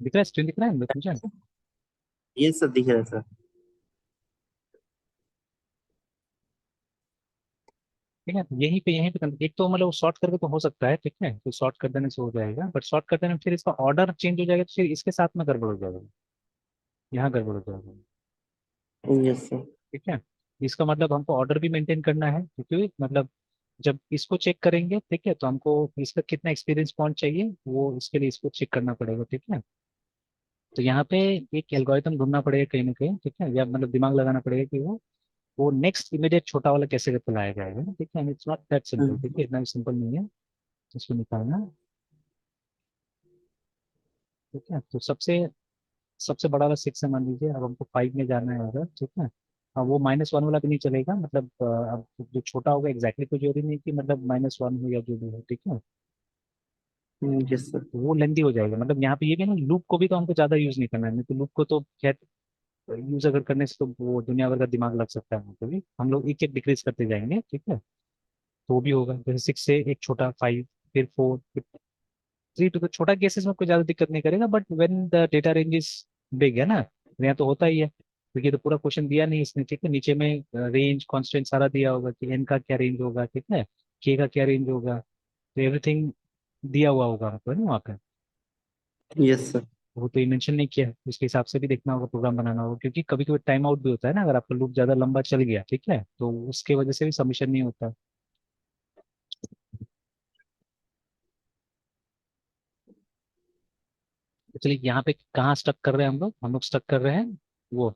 दिख रहा है, स्क्रीन दिख रहा है मुझे? ये सब दिख रहा है सर। ठीक है, यहीं पे एक तो मतलब शॉर्ट करके तो हो सकता है, ठीक है, तो शॉर्ट कर देने से हो जाएगा, बट शॉर्ट कर देने में फिर इसका ऑर्डर चेंज हो जाएगा, तो फिर इसके साथ में गड़बड़ हो जाएगा, यहाँ गड़बड़ हो जाएगा। Yes sir. ठीक है, इसका मतलब हमको ऑर्डर भी मेंटेन करना है, क्योंकि मतलब जब इसको चेक करेंगे, ठीक है, तो हमको इसका कितना एक्सपीरियंस पॉइंट चाहिए, वो इसके लिए इसको चेक करना पड़ेगा। ठीक है, तो यहाँ पे एक एल्गोरिथम ढूंढना पड़ेगा कहीं ना कहीं, ठीक है, या मतलब दिमाग लगाना पड़ेगा कि वो नेक्स्ट इमीडिएट छोटा वाला कैसे करके लाया जाएगा, ठीक है, इट्स नॉट दैट सिंपल, ठीक है, इतना सिंपल नहीं है इसको निकालना। ठीक है, तो सबसे सबसे बड़ा वाला 6 है मान लीजिए, अब हमको 5 में जाना है अगर, ठीक है। अब वो -1 वाला भी नहीं चलेगा, मतलब अब जो छोटा होगा एग्जैक्टली कोई जरूरी नहीं कि मतलब -1 हो या जो भी हो, ठीक है। Yes sir. तो वो लेंदी हो जाएगा, मतलब यहाँ पे ये भी ना, लूप को भी तो हमको ज्यादा यूज नहीं करना है, नहीं तो लूप को तो खैर यूज अगर करने से तो वो दुनिया भर का दिमाग लग सकता है हमको भी, हम लोग एक एक डिक्रीज करते जाएंगे, ठीक है। तो वो भी होगा, जैसे 6 से एक छोटा 5, फिर 4, फिर 3, तो छोटा केसेस में कोई ज्यादा दिक्कत नहीं करेगा, but when the data range is big, है ना, तो यहाँ तो होता ही है, क्योंकि तो पूरा क्वेश्चन दिया नहीं इसने, ठीक है, नीचे में रेंज कांस्टेंट सारा दिया होगा कि एन का क्या रेंज होगा, ठीक है, के का क्या रेंज होगा, तो एवरीथिंग दिया हुआ होगा हमको, है ना, वहाँ पे। Yes sir. वो तो ये मेंशन नहीं किया, उसके हिसाब से भी देखना होगा, प्रोग्राम बनाना होगा, क्योंकि कभी कभी टाइम आउट भी होता है ना, अगर आपका लूप ज्यादा लंबा चल गया, ठीक है, तो उसके वजह से भी सबमिशन नहीं होता। तो चलिए यहाँ पे कहाँ स्टक कर रहे हैं हम लोग स्टक कर रहे हैं वो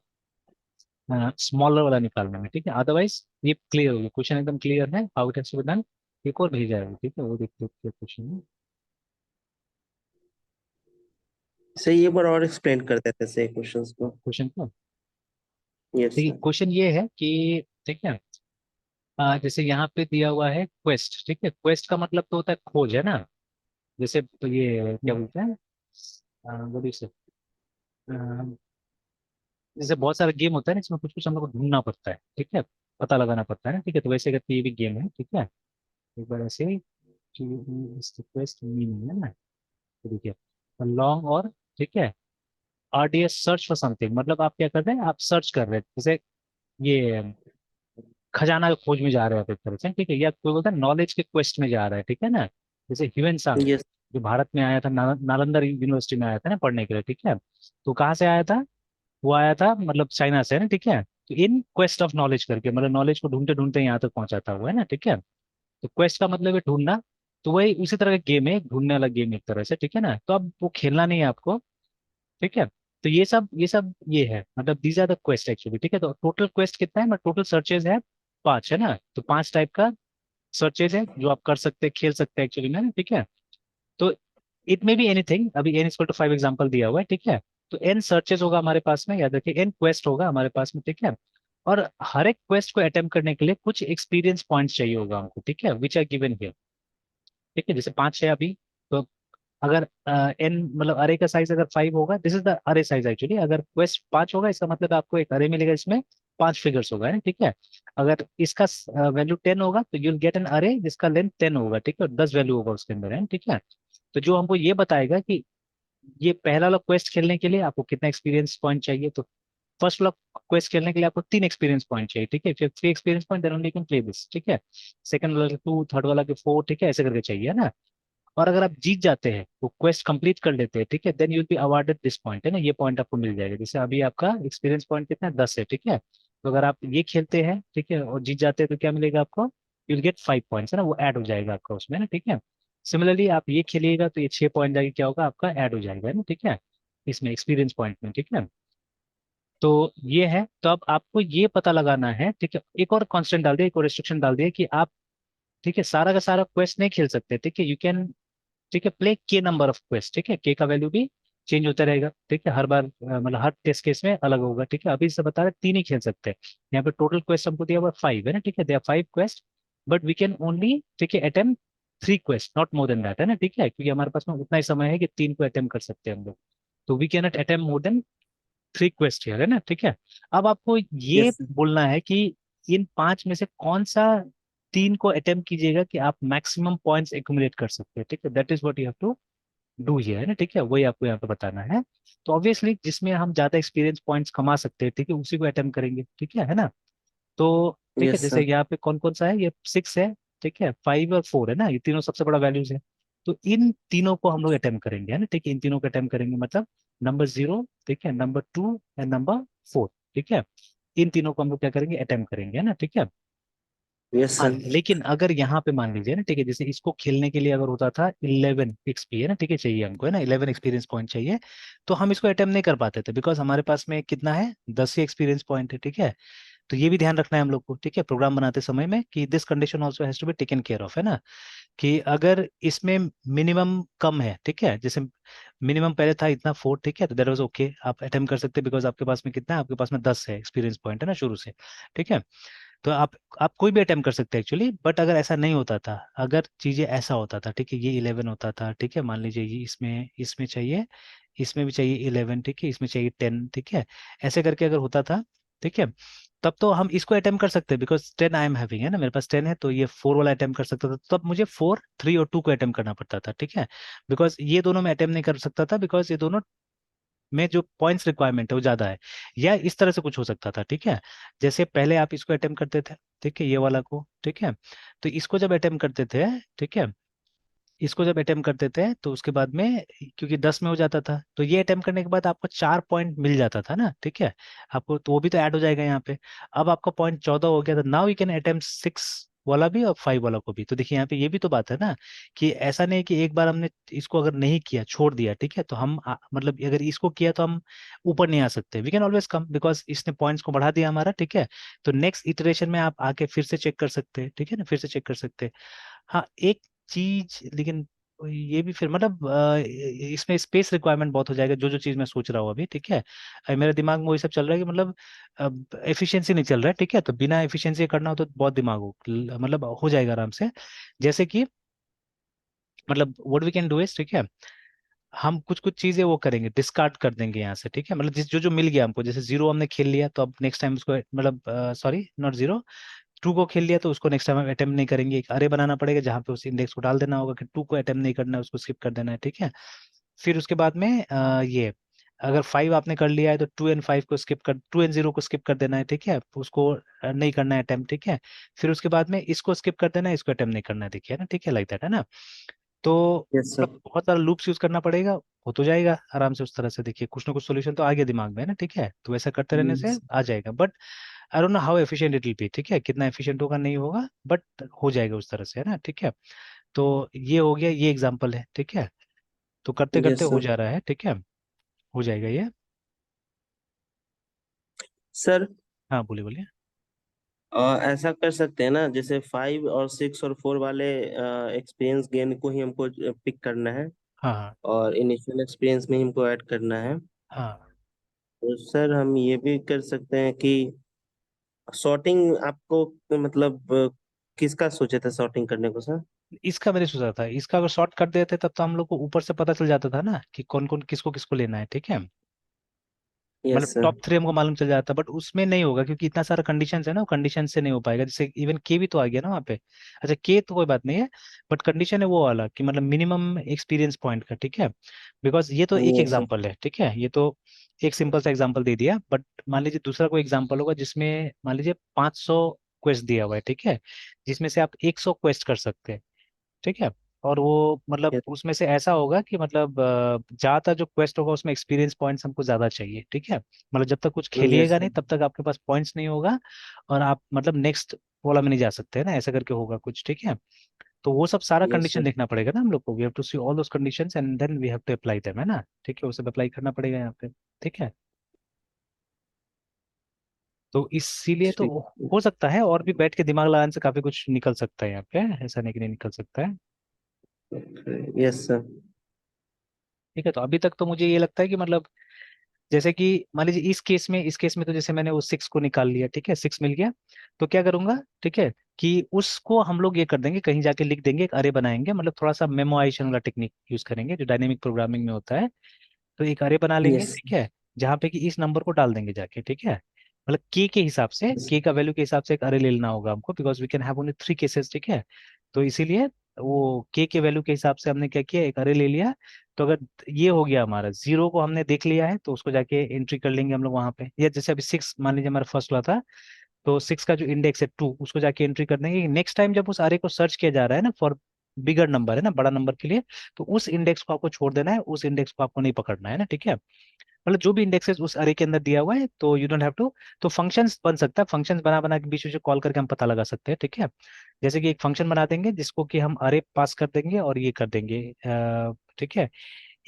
स्मॉलर वाला निकालने में, ठीक है, अदरवाइज ये क्लियर हो गया, क्वेश्चन एकदम क्लियर है, how it has to be done. एक और भेजा है, ठीक है, वो देखते हैं क्वेश्चन में। सर ये बार और एक्सप्लेन कर देते सर क्वेश्चंस को। क्वेश्चन को यस देखिए, सर। क्वेश्चन ये है कि, ठीक है, जैसे यहाँ पे दिया हुआ है क्वेस्ट, ठीक है, क्वेस्ट का मतलब तो होता है खोज, है ना, जैसे तो ये क्या बोलते हैं, बोलिए से, जैसे बहुत सारा गेम होता है ना, इसमें कुछ कुछ हम लोग को ढूंढना पड़ता है, ठीक है, पता लगाना पड़ता है ना, ठीक है, तो वैसे करके ये भी गेम है, ठीक है। एक बार ऐसे क्वेस्ट मीनिंग है ना, तो देखिए, लॉन्ग और, ठीक है, RDS सर्च फॉर समथिंग, मतलब आप क्या कर रहे हैं, आप सर्च कर रहे हैं, जैसे ये खजाना की खोज में जा रहे हैं आप एक तरह से, ठीक है, या कोई बोलता है नॉलेज के क्वेस्ट में जा रहा है, ठीक है ना, जैसे ह्यूएन सांग यस। जो भारत में आया था, नालंदा यूनिवर्सिटी में आया था ना पढ़ने के लिए, ठीक है, तो कहाँ से आया था, वो आया था मतलब चाइना से, है ना, ठीक है, तो इन क्वेस्ट ऑफ नॉलेज करके, मतलब नॉलेज को ढूंढते ढूंढते यहाँ तक पहुंचा था वो, है ना, ठीक है, तो क्वेस्ट का मतलब है ढूंढना, तो वही उसी तरह का गेम है, ढूंढने वाला गेम एक तरह से, ठीक है ना, तो अब वो खेलना नहीं है आपको, ठीक है, तो ये सब ये है, मतलब these are the quest actually, ठीक है, तो टोटल क्वेस्ट कितना है, मतलब टोटल सर्चेज है 5, है ना, तो 5 टाइप का सर्चेज है जो आप कर सकते हैं, खेल सकते हैं एक्चुअली में, ठीक है, तो इट मे बी एनीथिंग, अभी n = 5 एग्जाम्पल दिया हुआ है, ठीक है, तो n सर्चेज होगा हमारे पास में, याद रखिए n क्वेस्ट होगा हमारे पास में, ठीक है, और हर एक क्वेस्ट को अटेम्प्ट करने के लिए कुछ एक्सपीरियंस पॉइंट्स चाहिए होगा हमको, ठीक है, विच आर गिवन हियर, ठीक है, जैसे 5 है अभी, तो अगर एन मतलब अरे का साइज अगर 5 होगा, दिस इज द अरे साइज एक्चुअली, अगर क्वेस्ट 5 होगा इसका मतलब आपको एक अरे मिलेगा, इसमें 5 फिगर्स होगा, है ना, ठीक है, अगर इसका वैल्यू 10 होगा तो यूल गेट एन अरे जिसका लेंथ 10 होगा, ठीक है, और 10 वैल्यू होगा उसके अंदर, है, ठीक है, तो जो हमको ये बताएगा कि ये पहला वाला क्वेस्ट खेलने के लिए आपको कितना एक्सपीरियंस पॉइंट चाहिए, तो फर्स्ट वाला क्वेस्ट खेलने के लिए आपको 3 एक्सपीरियंस पॉइंट चाहिए, ठीक है, फिर 3 experience point then only can play this, ठीक है। सेकंड वाला के 2, थर्ड वाला के 4, ठीक है, ऐसे करके चाहिए, है ना। और अगर आप जीत जाते हैं, वो क्वेस्ट कंप्लीट कर लेते हैं, ठीक है, then you will be awarded this point, है ना, ये पॉइंट आपको मिल जाएगा। जैसे अभी आपका एक्सपीरियंस पॉइंट कितना है, 10 है, ठीक है। तो अगर आप ये खेलते हैं, ठीक है, और जीत जाते हैं, तो क्या मिलेगा आपको, यू विल गेट 5 पॉइंट्स, है ना, वो ऐड हो जाएगा आपका उसमें ना, ठीक है। सिमिलरली आप ये खेलिएगा तो ये 6 पॉइंट जाके क्या होगा, आपका ऐड हो जाएगा, है ना, ठीक है, इसमें एक्सपीरियंस पॉइंट में, ठीक है। तो ये है, तो अब आपको ये पता लगाना है, ठीक है, एक और कांस्टेंट डाल दिया, एक और रिस्ट्रिक्शन डाल दिया कि आप, ठीक है, सारा का सारा क्वेस्ट नहीं खेल सकते, ठीक है, यू कैन, ठीक है, प्ले के नंबर ऑफ क्वेस्ट, ठीक है, के का वैल्यू भी चेंज होता रहेगा, ठीक है, हर बार मतलब हर टेस्ट केस में अलग होगा, ठीक है। अभी से बता रहे 3 ही खेल सकते हैं, यहाँ पे टोटल क्वेस्ट हमको दिया हुआ 5 है ना, ठीक है, दिया 5 quest, but we can only, ठीक है, attempt 3 quest, not more than that, है ना, ठीक है, क्योंकि हमारे पास में उतना ही समय है कि 3 को अटेम्प्ट कर सकते हैं हम लोग। तो we can not attempt more than 3 quest here, है ना, ठीक है। अब आपको ये यस सर। बोलना है कि इन 5 में से कौन सा 3 को अटेम्प्ट कीजिएगा कि आप मैक्सिमम पॉइंट्स एक्यूमुलेट कर सकते हैं, ठीक है, that is what you have to do here, है ना, ठीक है, वही आपको यहाँ पे बताना है। तो ऑब्वियसली जिसमें हम ज्यादा एक्सपीरियंस पॉइंट्स कमा सकते हैं, ठीक है, उसी को अटेम्प्ट करेंगे, ठीक है ना। तो ठीक है, यस जैसे सर। यहाँ पे कौन कौन सा है, ये 6 है, ठीक है, 5 और 4 है ना, ये तीनों सबसे बड़ा वैल्यूज है। तो इन तीनों को हम लोग अटेम्प्ट करेंगे, है ना, ठीक है, इन तीनों को अटेम्प्ट करेंगे, मतलब नंबर 0, ठीक है, नंबर 2 एंड नंबर 4, ठीक है, इन तीनों को हम लोग क्या करेंगे, अटेम्प्ट करेंगे, है ना, ठीक है। यस हाँ, सर। लेकिन अगर यहाँ पे मान लीजिए ना, ठीक है, जैसे इसको खेलने के लिए अगर होता था 11 XP, है ना, ठीक है, चाहिए हमको, है ना, 11 एक्सपीरियंस पॉइंट चाहिए, तो हम इसको अटेम्प्ट नहीं कर पाते थे, बिकॉज हमारे पास में कितना है, 10 ही एक्सपीरियंस पॉइंट है, ठीक है। तो ये भी ध्यान रखना है हम लोग को, ठीक है, प्रोग्राम बनाते समय में, कि this condition also has to be taken care of, है ना, कि अगर इसमें मिनिमम कम है, ठीक है, जैसे मिनिमम पहले था इतना 4, ठीक है, तो दैट वाज ओके, आप अटेम्प्ट कर सकते हैं, बिकॉज आपके पास में कितना है, आपके पास में 10 है एक्सपीरियंस पॉइंट, है ना, शुरू से, ठीक है। तो आप कोई भी अटेम्प्ट कर सकते हैं एक्चुअली, बट अगर ऐसा नहीं होता था, अगर चीजें ऐसा होता था, ठीक है, ये 11 होता था, ठीक है, मान लीजिए ये इसमें इसमें चाहिए, इसमें भी चाहिए 11, ठीक है, इसमें चाहिए 10, ठीक है, ऐसे करके अगर होता था, ठीक है, तब तो हम इसको अटेम्प्ट कर सकते हैं, बिकॉज 10 आई एम हैविंग, है ना, मेरे पास 10 है, तो ये 4 वाला अटेम्प्ट कर सकता था, तब मुझे 4, 3 और 2 को अटेम्प्ट करना पड़ता था, ठीक है, बिकॉज ये दोनों में अटेम्प्ट नहीं कर सकता था, बिकॉज ये दोनों में जो पॉइंट्स रिक्वायरमेंट है वो ज्यादा है, या इस तरह से कुछ हो सकता था, ठीक है। जैसे पहले आप इसको अटेम्प्ट करते थे, ठीक है, ये वाला को, ठीक है, तो इसको जब अटेम्प्ट करते थे, ठीक है, इसको जब अटेम्प्ट करते थे तो उसके बाद में, क्योंकि 10 में हो जाता था, तो ये अटेम्प्ट करने के बाद आपको 4 पॉइंट मिल जाता था ना, ठीक है, आपको तो वो भी तो ऐड हो जाएगा यहाँ पे। अब आपका पॉइंट 14 हो गया, तो नाउ यू कैन अटेम्प्ट 6 वाला भी और 5 वाला को भी। तो देखिए यहाँ पे ये भी तो बात है ना, कि ऐसा नहीं कि एक बार हमने इसको अगर नहीं किया, छोड़ दिया, ठीक है, तो हम मतलब अगर इसको किया तो हम ऊपर नहीं आ सकते, we can always come, because इसने पॉइंट्स को बढ़ा दिया हमारा, ठीक है। तो नेक्स्ट इटरेशन में आप आके फिर से चेक कर सकते हैं, ठीक है ना, फिर से चेक कर सकते हैं। हाँ, एक चीज लेकिन ये भी फिर मतलब इसमें स्पेस रिक्वायरमेंट बहुत हो जाएगा, जो जो चीज मैं सोच रहा हूँ अभी, ठीक है। मेरे दिमाग में वही सब चल रहा है कि मतलब एफिशिएंसी नहीं चल रहा है, ठीक है, तो बिना एफिशिएंसी करना हो तो बहुत दिमाग हो, मतलब हो जाएगा आराम से। जैसे कि मतलब what we can do is, ठीक है, हम कुछ कुछ चीजें वो करेंगे, डिस्कार्ड कर देंगे यहाँ से, ठीक है, मतलब जिस जो जो मिल गया हमको, जैसे 0 हमने खेल लिया, तो अब नेक्स्ट टाइम उसको मतलब सॉरी नॉट 0, 2 को खेल लिया, तो उसको नेक्स्ट टाइम अटेम्प्ट नहीं करेंगे, एक अरे बनाना पड़ेगा जहाँ पे उस इंडेक्स को डाल देना होगा कि 2 को अटेम्प्ट नहीं करना है, उसको स्किप कर देना है, ठीक है। फिर उसके बाद में ये अगर 5 आपने कर लिया है तो 2 एंड 5 को स्किप कर, 2 एंड 0 को स्किप कर देना है, ठीक है, उसको नहीं करना है अटेम्प्ट, ठीक है। फिर उसके बाद में इसको स्किप कर देना है, इसको अटेम्प्ट नहीं करना है, देखिए ना, ठीक है, लाइक दैट, है ना। तो यस मतलब सर। बहुत सारा लूप्स यूज करना पड़ेगा, हो तो जाएगा आराम से उस तरह से, देखिए कुछ ना कुछ सोल्यूशन तो आ गया दिमाग में, है ना, ठीक है, तो वैसा करते रहने से आ जाएगा, but I don't know how efficient it will be, ठीक है, कितना एफिशिएंट होगा नहीं होगा, बट हो जाएगा उस तरह से, है ना, ठीक है। तो ये हो गया, ये एग्जांपल है, ठीक है, तो करते करते यस हो सर। जा रहा है, ठीक है, हो जाएगा ये। सर, हाँ, बोलिए बोलिए। ऐसा कर सकते हैं ना, जैसे 5 और 6 और 4 वाले एक्सपीरियंस गेन को ही हमको पिक करना है, हाँ हाँ और इनिशियल एक्सपीरियंस में ही हमको ऐड करना है। हाँ, तो सर हम ये भी कर सकते हैं कि सॉर्टिंग आपको मतलब किसका सोचे थे सॉर्टिंग करने को सर? इसका मैंने सोचा था, इसका अगर शॉर्ट कर देते तब तो हम लोग को ऊपर से पता चल जाता था ना कि कौन कौन किसको किसको लेना है, ठीक है, मतलब यस सर। टॉप 3 हमको मालूम चल जाता, बट उसमें नहीं होगा क्योंकि इतना सारा कंडीशन है ना, कंडीशन से नहीं हो पाएगा, जैसे इवन के भी तो आ गया ना वहाँ पे। अच्छा, के तो कोई बात नहीं है, बट कंडीशन है वो वाला कि मतलब मिनिमम एक्सपीरियंस पॉइंट का, ठीक है, बिकॉज ये तो एक यस सर। एग्जांपल है, ठीक है, ये तो एक सिंपल सा एग्जांपल दे दिया, बट मान लीजिए दूसरा कोई एग्जांपल होगा जिसमें मान लीजिए 500 क्वेस्ट दिया हुआ है, ठीक है, जिसमें से आप 100 क्वेस्ट कर सकते हैं, ठीक है। और वो मतलब Yes, उसमें से ऐसा होगा कि मतलब ज्यादातर जो क्वेस्ट होगा उसमें एक्सपीरियंस पॉइंट्स हमको ज्यादा चाहिए, ठीक है। मतलब जब तक कुछ yes, खेलिएगा sir. नहीं तब तक आपके पास पॉइंट्स नहीं होगा, और आप मतलब नेक्स्ट वाला में नहीं जा सकते ना, ऐसा करके होगा कुछ, ठीक है। तो वो सब सारा Yes, कंडीशन sir. देखना पड़ेगा ना हम लोग को, we have to see all those conditions and then we have to apply them, है ना, ठीक है, वो सब अप्लाई करना पड़ेगा यहाँ पे, ठीक है। तो इसीलिए तो ठीक. हो सकता है और भी बैठ के दिमाग लगाने से काफी कुछ निकल सकता है यहाँ पे, ऐसा नहीं कि नहीं निकल सकता है। Yes, sir. ठीक है, तो अभी तक तो मुझे ये लगता है कि मतलब जैसे कि मान लीजिए इस केस में तो जैसे मैंने वो 6 को निकाल लिया, ठीक है, 6 मिल गया, तो क्या करूंगा, ठीक है, कि उसको हम लोग ये कर देंगे, कहीं जाके लिख देंगे, एक अरे बनाएंगे, मतलब थोड़ा सा मेमोराइजेशन वाला टेक्निक यूज करेंगे जो डायनेमिक प्रोग्रामिंग में होता है। तो एक अरे बना लेंगे, Yes. ठीक है, जहाँ पे कि इस नंबर को डाल देंगे जाके, ठीक है, मतलब के हिसाब से, Yes. के का वैल्यू के हिसाब से एक अरे ले लेना होगा हमको, because we can have only 3 cases, ठीक है। तो इसीलिए वो के वैल्यू के हिसाब से हमने क्या किया, एक अरे ले लिया। तो अगर ये हो गया हमारा, 0 को हमने देख लिया है, तो उसको जाके एंट्री कर लेंगे हम लोग वहां पे, या जैसे अभी 6 मान लीजिए हमारा फर्स्ट हुआ था, तो 6 का जो इंडेक्स है 2, उसको जाके एंट्री कर देंगे। नेक्स्ट टाइम जब उस अरे को सर्च किया जा रहा है ना फॉर बिगर नंबर, है ना, बड़ा नंबर के लिए, तो उस इंडेक्स को आपको छोड़ देना है, उस इंडेक्स को आपको नहीं पकड़ना है ना, ठीक है। मतलब जो भी इंडेक्सेस उस अरे के अंदर दिया हुआ है, तो यू डोंट हैव टू। तो फंक्शंस बन सकता है, फंक्शंस बना बना के बीच में कॉल करके हम पता लगा सकते हैं, ठीक है। जैसे कि एक फंक्शन बना देंगे जिसको कि हम अरे पास कर देंगे और ये कर देंगे, ठीक है,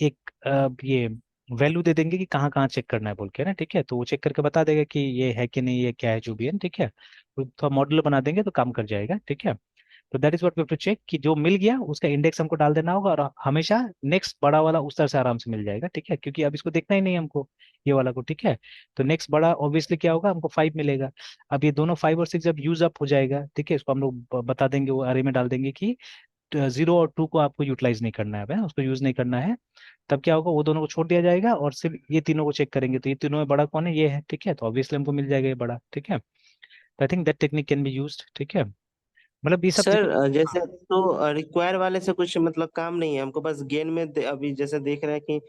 एक ये वैल्यू दे देंगे कि कहाँ कहाँ चेक करना है बोल के ना, ठीक है, तो वो चेक करके बता देगा कि ये है कि नहीं, ये क्या है जो भी है, ठीक है। तो थोड़ा मॉडल बना देंगे तो काम कर जाएगा, ठीक है। तो that is what we have to check, कि जो मिल गया उसका इंडेक्स हमको डाल देना होगा, और हमेशा नेक्स्ट बड़ा वाला उस तरह से आराम से मिल जाएगा, ठीक है, क्योंकि अब इसको देखना ही नहीं है हमको, ये वाला को, ठीक है। तो नेक्स्ट बड़ा ऑब्वियसली क्या होगा, हमको 5 मिलेगा। अब ये दोनों 5 और 6 जब यूज अप हो जाएगा, ठीक है, इसको हम लोग बता देंगे, वो अरे में डाल देंगे कि 0 और 2 को आपको यूटिलाइज नहीं करना है, उसको यूज नहीं करना है। तब क्या होगा, वो दोनों को छोड़ दिया जाएगा और सिर्फ ये तीनों को चेक करेंगे, तो ये तीनों में बड़ा कौन है, ये है, ठीक है, तो ऑब्वियसली हमको मिल जाएगा ये बड़ा, ठीक है। तो I think that technique can be used, ठीक है, मतलब ये सब सर देखो। जैसे तो रिक्वायर वाले से कुछ मतलब काम नहीं है हमको, बस गेन में अभी जैसे देख रहे हैं कि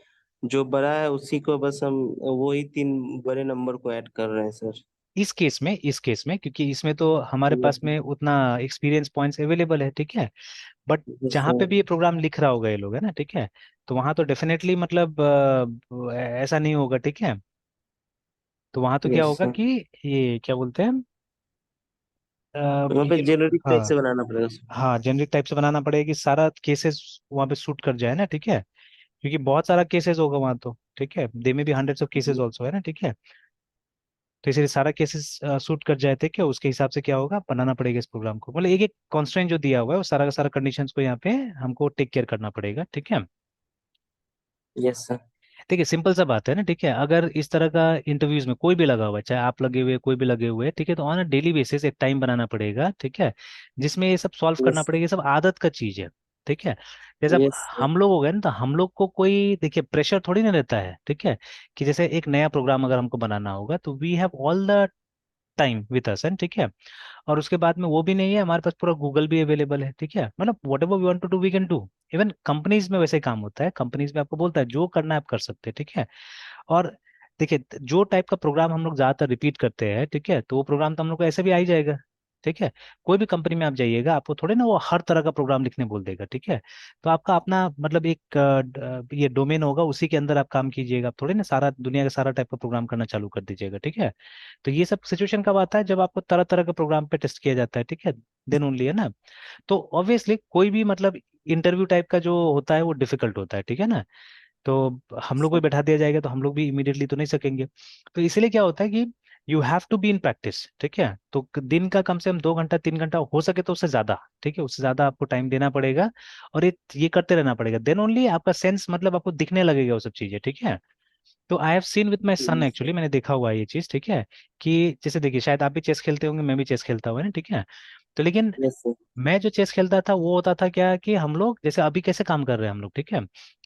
जो बड़ा है उसी को बस हम वही 3 बड़े नंबर को ऐड कर रहे हैं सर. इस केस में क्योंकि इसमें तो हमारे पास में उतना एक्सपीरियंस पॉइंट्स अवेलेबल है, ठीक है। बट यस जहाँ पे सर. भी ये प्रोग्राम लिख रहा होगा ये लोग, है ना, ठीक है, तो वहाँ तो डेफिनेटली मतलब ऐसा नहीं होगा, ठीक है। तो वहाँ तो क्या यस होगा सर. कि ये क्या बोलते हैं, वहाँ पे ये लोग, जेनरिक टाइप हाँ, से बनाना पड़ेगा सर. हाँ, जेनरिक टाइप से बनाना पड़ेगा कि सारा केसेस वहाँ पे सूट कर जाए ना, ठीक है, क्योंकि बहुत सारा केसेस होगा वहाँ तो, ठीक है, दे में भी हंड्रेड्स ऑफ केसेस ऑल्सो, है ना, ठीक है। तो इसलिए सारा केसेस सूट कर जाए थे क्या, उसके हिसाब से क्या होगा, बनाना पड़ेगा इस प्रोग्राम को, मतलब एक एक कॉन्स्ट्रेंट जो दिया हुआ है वो सारा का सारा कंडीशंस को यहाँ पे हमको टेक केयर करना पड़ेगा, ठीक है। Yes sir. देखिए सिंपल सा बात है ना, ठीक है, अगर इस तरह का इंटरव्यूज में कोई भी लगा हुआ है, चाहे आप लगे हुए कोई भी लगे हुए हैं, ठीक है, तो ऑन अ डेली बेसिस एक टाइम बनाना पड़ेगा, ठीक है, जिसमें ये सब सॉल्व करना यस. पड़ेगा, ये सब आदत का चीज है, ठीक है। जैसे अब यस सर. हम लोग हो गए ना, तो हम लोग को कोई देखिए प्रेशर थोड़ी ना रहता है, ठीक है, कि जैसे एक नया प्रोग्राम अगर हमको बनाना होगा तो we have all the time with us, ठीक है। और उसके बाद में वो भी नहीं है, हमारे पास पूरा गूगल भी अवेलेबल है, ठीक है, मतलब whatever we want to do we can do. Even companies में वैसे ही काम होता है, कंपनीज में आपको बोलता है जो करना है आप कर सकते हैं, ठीक है। और देखिए जो टाइप का प्रोग्राम हम लोग ज्यादातर रिपीट करते हैं, ठीक है, तो वो प्रोग्राम तो हम लोग को ऐसे भी आ ही जाएगा, ठीक है। कोई भी कंपनी में आप जाइएगा, आपको थोड़े ना वो हर तरह का प्रोग्राम लिखने बोल देगा, ठीक है। तो आपका अपना मतलब एक ये डोमेन होगा, उसी के अंदर आप काम कीजिएगा, आप थोड़े ना सारा दुनिया का सारा टाइप का प्रोग्राम करना चालू कर दीजिएगा, ठीक है। तो ये सब सिचुएशन कब आता है, जब आपको तरह तरह के प्रोग्राम पे टेस्ट किया जाता है, ठीक है, देन ओनली, है ना। तो ऑब्वियसली कोई भी मतलब इंटरव्यू टाइप का जो होता है वो डिफिकल्ट होता है, ठीक है ना। तो हम लोग को ही बैठा दिया जाएगा तो हम लोग भी इमीडिएटली तो नहीं सकेंगे। तो इसलिए क्या होता है कि you have to be in practice, ठीक है, तो दिन का कम से कम 2 घंटा 3 घंटा हो सके तो उससे ज्यादा, ठीक है, उससे ज्यादा आपको टाइम देना पड़ेगा। और ये करते रहना पड़ेगा, देन ओनली आपका सेंस मतलब आपको दिखने लगेगा वो सब चीजें, ठीक है। तो I have seen with my son, actually मैंने देखा हुआ है ये चीज, ठीक है, कि जैसे देखिए शायद आप भी चेस खेलते होंगे, मैं भी चेस खेलता हुआ है ना, ठीक है। तो लेकिन यस सर. मैं जो चेस खेलता था वो होता था क्या, कि हम लोग जैसे अभी कैसे काम कर रहे हैं हम लोग, ठीक है,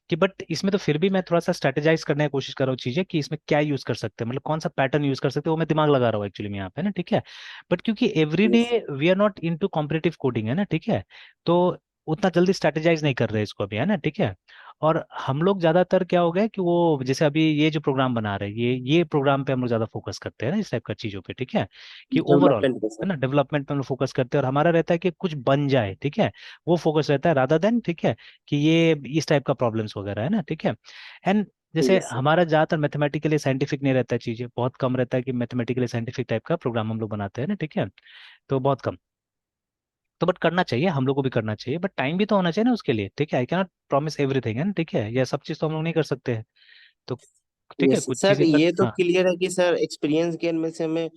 कि बट इसमें तो फिर भी मैं थोड़ा सा स्ट्रेटेजाइज करने की कोशिश कर रहा हूँ चीजें, कि इसमें क्या यूज कर सकते हैं, मतलब कौन सा पैटर्न यूज कर सकते हैं, वो मैं दिमाग लगा रहा हूँ एक्चुअली में यहाँ पे ना, ठीक है। बट क्योंकि every day yes. We are not into competitive coding, है ना, ठीक है। तो उतना जल्दी स्ट्रेटेजाइज नहीं कर रहे इसको अभी, है ना, ठीक है। और हम लोग ज्यादातर क्या हो गया कि वो जैसे अभी ये जो प्रोग्राम बना रहे हैं, ये प्रोग्राम पे हम लोग ज्यादा फोकस करते हैं ना, इस टाइप का चीजों पे, ठीक है, कि ओवरऑल, डेवलपमेंट का है सर। ना, डेवलपमेंट पे हम लोग फोकस करते हैं, और हमारा रहता है कि कुछ बन जाए, ठीक है, वो फोकस रहता है रादर देन, ठीक है, कि ये इस टाइप का प्रॉब्लम्स वगैरह, है ना, ठीक है। एंड जैसे यस सर। हमारा ज्यादातर मैथमेटिकली साइंटिफिक नहीं रहता है, चीजें बहुत कम रहता है कि मैथमेटिकली साइंटिफिक टाइप का प्रोग्राम हम लोग बनाते हैं ना, ठीक है, तो बहुत कम। तो बट करना चाहिए, हम लोग को भी करना चाहिए, बट टाइम भी तो होना चाहिए ना उसके लिए, ठीक है, आई कैनॉट प्रॉमिस एवरीथिंग, है ना, ठीक है, ये सब चीज तो हम लोग नहीं कर सकते हैं, तो ठीक है, यस कुछ सर, चीजें कर, ये तो हाँ। क्लियर है कि सर एक्सपीरियंस गेन में से हमें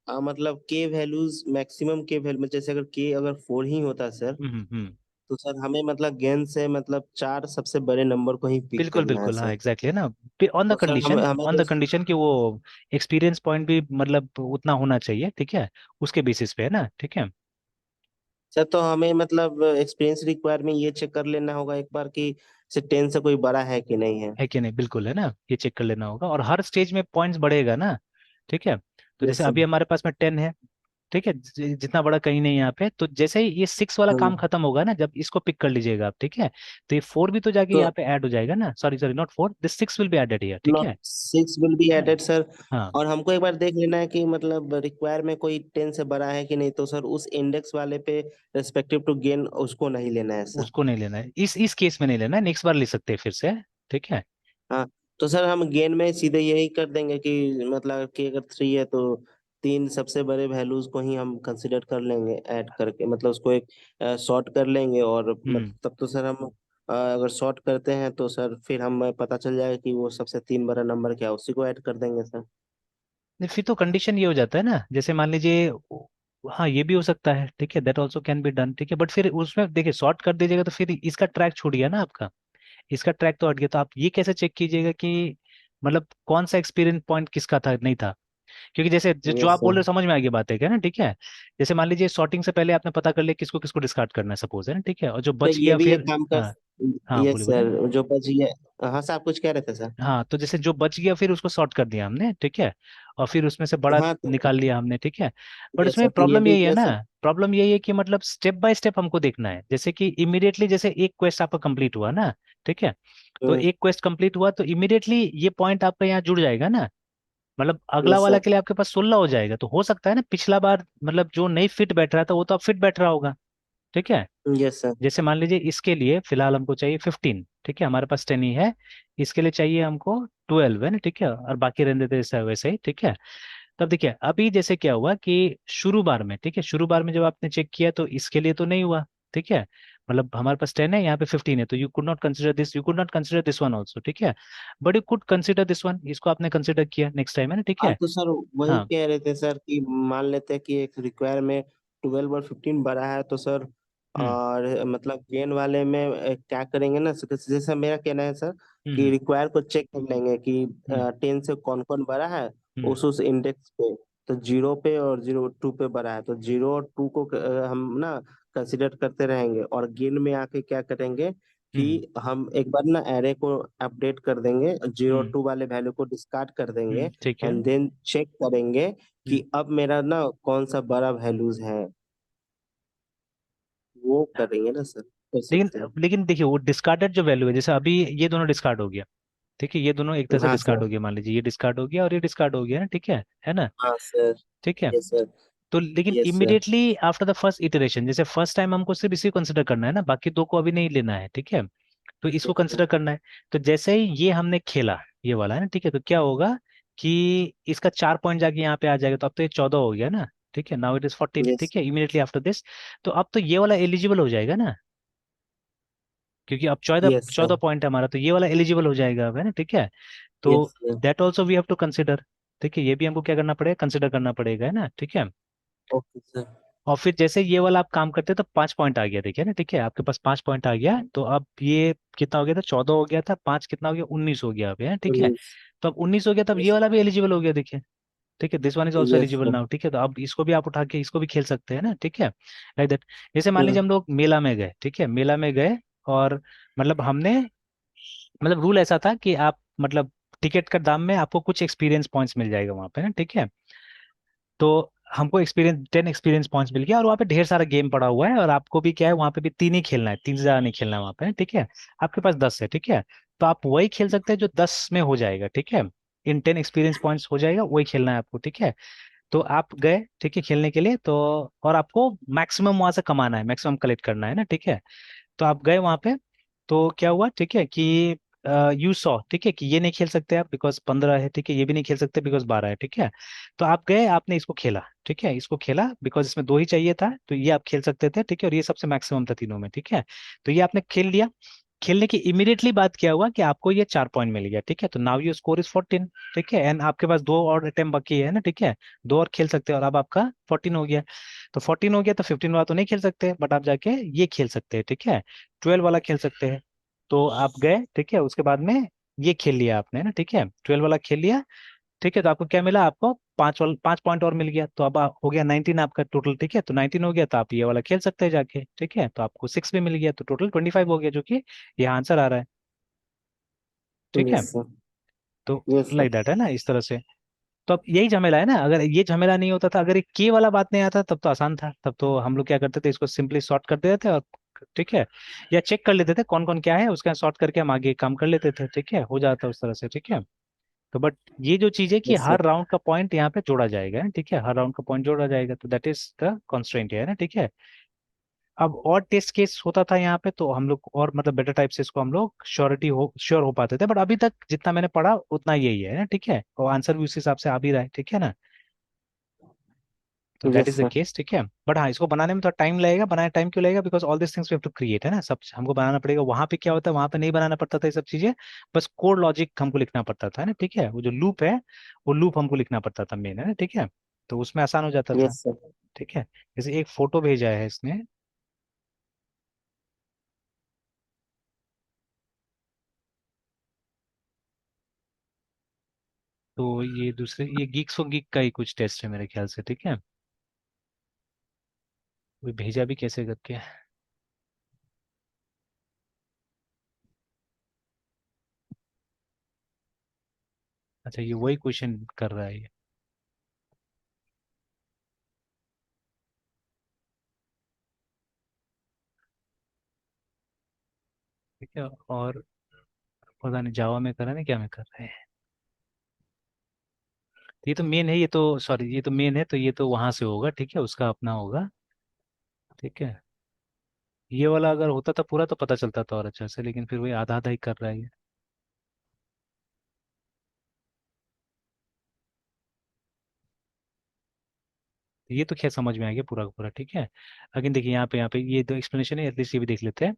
मतलब के वैल्यूज मैक्सिमम के वैल्यू में, जैसे अगर के अगर 4 ही होता सर, हम्म। तो सर हमें मतलब गेन से मतलब 4 सबसे बड़े नंबर को ही पिक बिल्कुल करना है बिल्कुल, हाँ सर। एग्जैक्टली, है ना, ऑन द तो सर हमें कंडीशन, हमें ऑन द जैसे कंडीशन कि वो एक्सपीरियंस पॉइंट भी मतलब उतना होना चाहिए, ठीक है, उसके बेसिस पे, है ना, ठीक है। सर, तो हमें मतलब एक्सपीरियंस रिक्वायर में ये चेक कर लेना होगा एक बार कि से 10 से कोई बड़ा है कि नहीं है। है कि नहीं, बिल्कुल, है ना, ये चेक कर लेना होगा, और हर स्टेज में पॉइंट्स बढ़ेगा ना, ठीक है। तो यस जैसे सर। अभी हमारे पास में 10 है, ठीक है, जितना बड़ा कहीं नहीं यहाँ पे, तो जैसे ही ये 6 वाला काम हम्म। खत्म होगा ना, जब इसको पिक कर लीजिएगा आप, ठीक है, तो ये 4 भी तो जाके तो यहाँ पे ऐड हो जाएगा ना, sorry sorry, not 4, this 6 will be added here, ठीक नॉट है। 6 विल बी हाँ एडेड सर। हाँ, और हमको एक बार देख लेना है कि मतलब रिक्वायर में कोई 10 से बड़ा है कि नहीं, तो सर उस इंडेक्स वाले पे रेस्पेक्टिव टू गेन उसको नहीं लेना है सर। उसको नहीं लेना है, इस केस में नहीं लेना है, नेक्स्ट बार ले सकते हैं फिर से, ठीक है। हाँ, तो सर हम गेन में सीधे यही कर देंगे कि मतलब कि अगर 3 है तो 3 सबसे बड़े वैल्यूज को ही हम कंसिडर कर लेंगे ऐड करके, मतलब उसको एक सॉर्ट कर लेंगे, और हम्म। तब तो सर हम अगर सॉर्ट करते हैं तो सर फिर हम पता चल जाएगा कि वो सबसे 3 बड़ा नंबर क्या है, उसी को ऐड कर देंगे सर। नहीं, फिर तो कंडीशन ये हो जाता है ना, जैसे मान लीजिए, हाँ ये भी हो सकता है, ठीक है, that also can be done, ठीक है, बट फिर उसमें देखिए शॉर्ट कर दीजिएगा तो फिर इसका ट्रैक छूट गया ना आपका, इसका ट्रैक तो हट गया, तो आप ये कैसे चेक कीजिएगा कि मतलब कौन सा एक्सपीरियंस पॉइंट किसका था, नहीं था, क्योंकि जैसे जो यस आप बोल सर। रहे हो समझ में आ गई बात है क्या ना, ठीक है। जैसे मान लीजिए सॉर्टिंग से पहले आपने पता कर लिया किसको किसको डिस्कार्ड करना है, सपोज, है ना, ठीक है, और जो तो बच ये गया भी एक फिर, काम कर। हाँ हाँ, यस बोलिए बोलिए। सर, जो बच गया, हाँ सर आप कुछ कह रहे थे सर। हाँ, तो जैसे जो बच गया फिर उसको सॉर्ट कर दिया हमने, ठीक है, और फिर उसमें से बड़ा हाँ तो निकाल लिया हमने, ठीक है। बट यस उसमें सर, तो ये प्रॉब्लम भी यही है ना, सर। प्रॉब्लम यही है कि मतलब स्टेप बाय स्टेप हमको देखना है, जैसे कि इमीडिएटली जैसे एक क्वेस्ट आपका कंप्लीट हुआ ना, ठीक है, तो एक क्वेस्ट कंप्लीट हुआ तो इमीडिएटली ये पॉइंट आपका यहाँ जुड़ जाएगा ना, मतलब अगला यस वाला सर। के लिए आपके पास 16 हो जाएगा, तो हो सकता है ना पिछला बार मतलब जो नहीं फिट बैठ रहा था वो तो अब फिट बैठ रहा होगा, ठीक है। Yes sir. जैसे मान लीजिए इसके लिए फिलहाल हमको चाहिए 15, ठीक है, हमारे पास 10 ही है, इसके लिए चाहिए हमको 12, है ना, ठीक है, और बाकी रहने देते जैसे वैसे ही, ठीक है। तब देखिए अभी जैसे क्या हुआ कि शुरू बार में, ठीक है, शुरू बार में जब आपने चेक किया तो इसके लिए तो नहीं हुआ, ठीक है, मतलब हमारे पास 10 है, यहाँ पे 15 है, तो you could not consider this, you could not consider this one also, ठीक है, but you could consider this one, इसको आपने कंसिडर किया नेक्स्ट टाइम, है ना, ठीक हाँ है। तो सर वही हाँ। कह रहे थे सर कि मान लेते हैं कि एक रिक्वायर में 12 और 15 बड़ा है, तो सर हम्म और मतलब गेन वाले में क्या करेंगे ना सर, जैसे मेरा कहना है सर कि हम्म रिक्वायर को चेक कर लेंगे कि हम्म 10 से कौन कौन बड़ा है हम्म उस इंडेक्स पे। तो 0 पे और 0 2 पे बड़ा है, तो 0 और 2 को हम ना कंसिडर करते रहेंगे, और गेन में आके क्या करेंगे हम्म कि हम एक बार ना एरे को अपडेट कर देंगे, जीरो हम्म टू वाले वैल्यू को डिस्कार्ड कर देंगे, ठीक है। एंड देन चेक करेंगे कि हम्म अब मेरा ना कौन सा बड़ा वैल्यूज है, वो करेंगे ना सर, कर लेकिन सकते हैं। लेकिन देखिए वो डिस्कार्डेड जो वैल्यू है, जैसे अभी ये दोनों डिस्कार्ड हो गया, ठीक है, ये दोनों एक तरह से हाँ डिस्कार्ड सर। हो गया, मान लीजिए ये डिस्कार्ड हो गया और ये डिस्कार्ड हो गया ना, ठीक है ना, हाँ सर। ठीक है। Yes sir. तो लेकिन yes sir. Immediately after the first iteration, जैसे फर्स्ट टाइम हमको सिर्फ इसी कंसिडर करना है ना, बाकी दो को अभी नहीं लेना है, ठीक है, तो इसको यस सर। कंसिडर करना है। तो जैसे ही ये हमने खेला, ये वाला है ना, ठीक है, तो क्या होगा कि इसका 4 पॉइंट जाके यहाँ पे आ जाएगा, तो अब तो ये 14 हो गया ना, ठीक है, नाउ इट इज 14, यस। ठीक है, इमीडिएटली आफ्टर दिस, तो अब तो ये वाला एलिजिबल हो जाएगा ना, क्योंकि अब 14 यस 14 सर। पॉइंट है हमारा, तो ये वाला एलिजिबल हो जाएगा अब, है ना, ठीक है। तो yes sir. That also we have to consider, ठीक है, ये भी हमको क्या करना पड़ेगा, कंसिडर करना पड़ेगा, है ना, ठीक है। Okay sir. और फिर जैसे ये वाला आप काम करते हैं तो 5 पॉइंट आ गया, देखिए ना, ठीक है, आपके पास 5 पॉइंट आ गया, तो अब ये कितना हो गया था, 14 हो गया था, 5 कितना हो गया, 19 हो गया अब, है ठीक है। 19। तो अब 19 हो गया, तब ये यस। वाला भी एलिजिबल हो गया, देखिए, ठीक है, this one is also yes eligible sir. Now, ठीक है, तो अब इसको भी आप उठा के इसको भी खेल सकते हैं ना, ठीक है, लाइक दैट। जैसे मान लीजिए हम्म। हम लोग मेला में गए, ठीक है, मेला में गए, और मतलब हमने, मतलब रूल ऐसा था कि आप मतलब टिकट का दाम में आपको कुछ एक्सपीरियंस पॉइंट्स मिल जाएगा वहां पे ना, ठीक है। तो हमको एक्सपीरियंस 10 एक्सपीरियंस पॉइंट्स मिल गया, और वहाँ पे ढेर सारा गेम पड़ा हुआ है, और आपको भी क्या है वहाँ पे भी 3 ही खेलना है, 3 से ज्यादा नहीं खेलना है वहाँ पे, ठीक है। आपके पास 10 है, ठीक है। तो आप वही खेल सकते हैं जो 10 में हो जाएगा, ठीक है। इन 10 एक्सपीरियंस पॉइंट्स हो जाएगा, वही खेलना है आपको, ठीक है। तो आप गए, ठीक है, खेलने के लिए तो, और आपको मैक्सिमम वहां से कमाना है, मैक्सिमम कलेक्ट करना है ना, ठीक है। तो आप गए वहां पे, तो क्या हुआ, ठीक है, कि यू सॉ, ठीक है, कि ये नहीं खेल सकते आप बिकॉज 15 है, ठीक है, ये भी नहीं खेल सकते बिकॉज 12 है, ठीक है। तो आप गए, आपने इसको खेला, ठीक है, इसको खेला बिकॉज इसमें 2 ही चाहिए था, तो ये आप खेल सकते थे, ठीक है, और ये सबसे मैक्सिमम था तीनों में, ठीक है। तो ये आपने खेल लिया। खेलने की इमीडिएटली बाद क्या हुआ कि आपको ये 4 पॉइंट मिल गया, ठीक है। तो नाउ योर स्कोर इज 14, ठीक है, एंड आपके पास 2 और अटेम्प्ट बाकी है ना, ठीक है। 2 और खेल सकते हैं, और अब आपका 14 हो गया। तो 14 हो गया, तो 15 वाला तो नहीं खेल सकते, बट आप जाके ये खेल सकते हैं, ठीक है। 12 वाला खेल सकते हैं। तो आप गए, ठीक है, उसके बाद में ये खेल लिया आपने ना, ठीक है, 12 वाला खेल लिया, ठीक है। तो आपको क्या मिला, आपको 5 पॉइंट और मिल गया, तो अब हो गया 19 आपका टोटल, ठीक है। तो 19 हो गया, तो आप ये वाला खेल सकते हैं जाके, ठीक है। तो आपको 6 भी मिल गया, तो टोटल 25 हो गया, जो कि ये आंसर आ रहा है, ठीक है। Yes sir. तो यस सर। लाइक दैट है ना, इस तरह से। तो अब यही झमेला है ना, अगर ये झमेला नहीं होता था, अगर ये के वाला बात नहीं आता, तब तो आसान था, तब तो हम लोग क्या करते थे, इसको सिंपली सॉर्ट कर देते थे, और ठीक है, या चेक कर लेते थे कौन कौन क्या है, उसका सॉर्ट करके हम आगे काम कर लेते थे, ठीक है, हो जाता उस तरह से, ठीक है। तो बट ये जो चीज है कि यस सर। हर राउंड का पॉइंट यहाँ पे जोड़ा जाएगा, ठीक है, हर राउंड का पॉइंट जोड़ा जाएगा, तो दैट इज द कॉन्स्ट्रेंट है ना, ठीक है। अब और टेस्ट केस होता था यहाँ पे, तो हम लोग और मतलब बेटर टाइप से इसको हम लोग श्योर हो पाते थे, बट अभी तक जितना मैंने पढ़ा उतना यही है ना, ठीक है, और आंसर भी उस हिसाब से आ भी रहा है, ठीक है ना। तो that yes is the sir. Case, ठीक है। बट हाँ, इसको बनाने में थोड़ा टाइम लगेगा, बनाने टाइम क्यों लगेगा, because all this things we have to create, है ना, सब हमको बनाना पड़ेगा। वहां पे क्या होता है, वहां पे नहीं बनाना पड़ता था ये सब चीजें, बस कोड लॉजिक हमको लिखना पड़ता था, है ना, ठीक है। वो जो लूप है, वो लूप हमको लिखना पड़ता था मेन, है ना, ठीक है। तो उसमें आसान हो जाता था, यस सर। ठीक है। जैसे एक फोटो भेजा है इसने, तो ये दूसरे, ये गीक्स गीक का ही कुछ टेस्ट है मेरे ख्याल से, ठीक है। वो भेजा भी कैसे करके, अच्छा ये वही क्वेश्चन कर रहा है ये, ठीक है। और पता नहीं जावा में कर रहा है ना, क्या में कर रहे हैं। ये तो मेन है, ये तो सॉरी, ये तो मेन है, तो ये तो वहां से होगा, ठीक है, उसका अपना होगा, ठीक है। ये वाला अगर होता था पूरा तो पता चलता था और अच्छा से, लेकिन फिर वही आधा आधा ही कर रहा है ये। ये तो खैर समझ में आ गया पूरा का पूरा, ठीक है। लेकिन देखिए यहाँ पे ये दो एक्सप्लेनेशन है, एटलीस्ट ये भी देख लेते हैं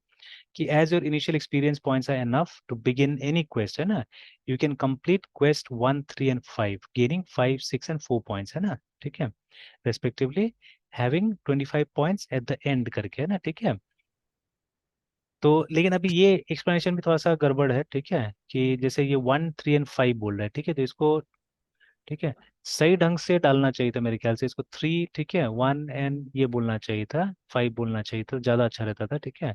कि as your initial experience points are enough to begin any quest, है ना, you can complete quest 1 3 and 5 gaining 5 6 and 4 points, है ना, ठीक है, respectively, having 25 points at the end करके, है ना, ठीक है। तो लेकिन अभी ये एक्सप्लेनेशन भी थोड़ा सा गड़बड़ है, ठीक है, कि जैसे ये 1 3 एंड 5 बोल रहा है, ठीक है, तो इसको, ठीक है, सही ढंग से डालना चाहिए था मेरे ख्याल से, इसको 3, ठीक है, 1 एंड ये बोलना चाहिए था, 5 बोलना चाहिए था, ज्यादा अच्छा रहता था, ठीक है।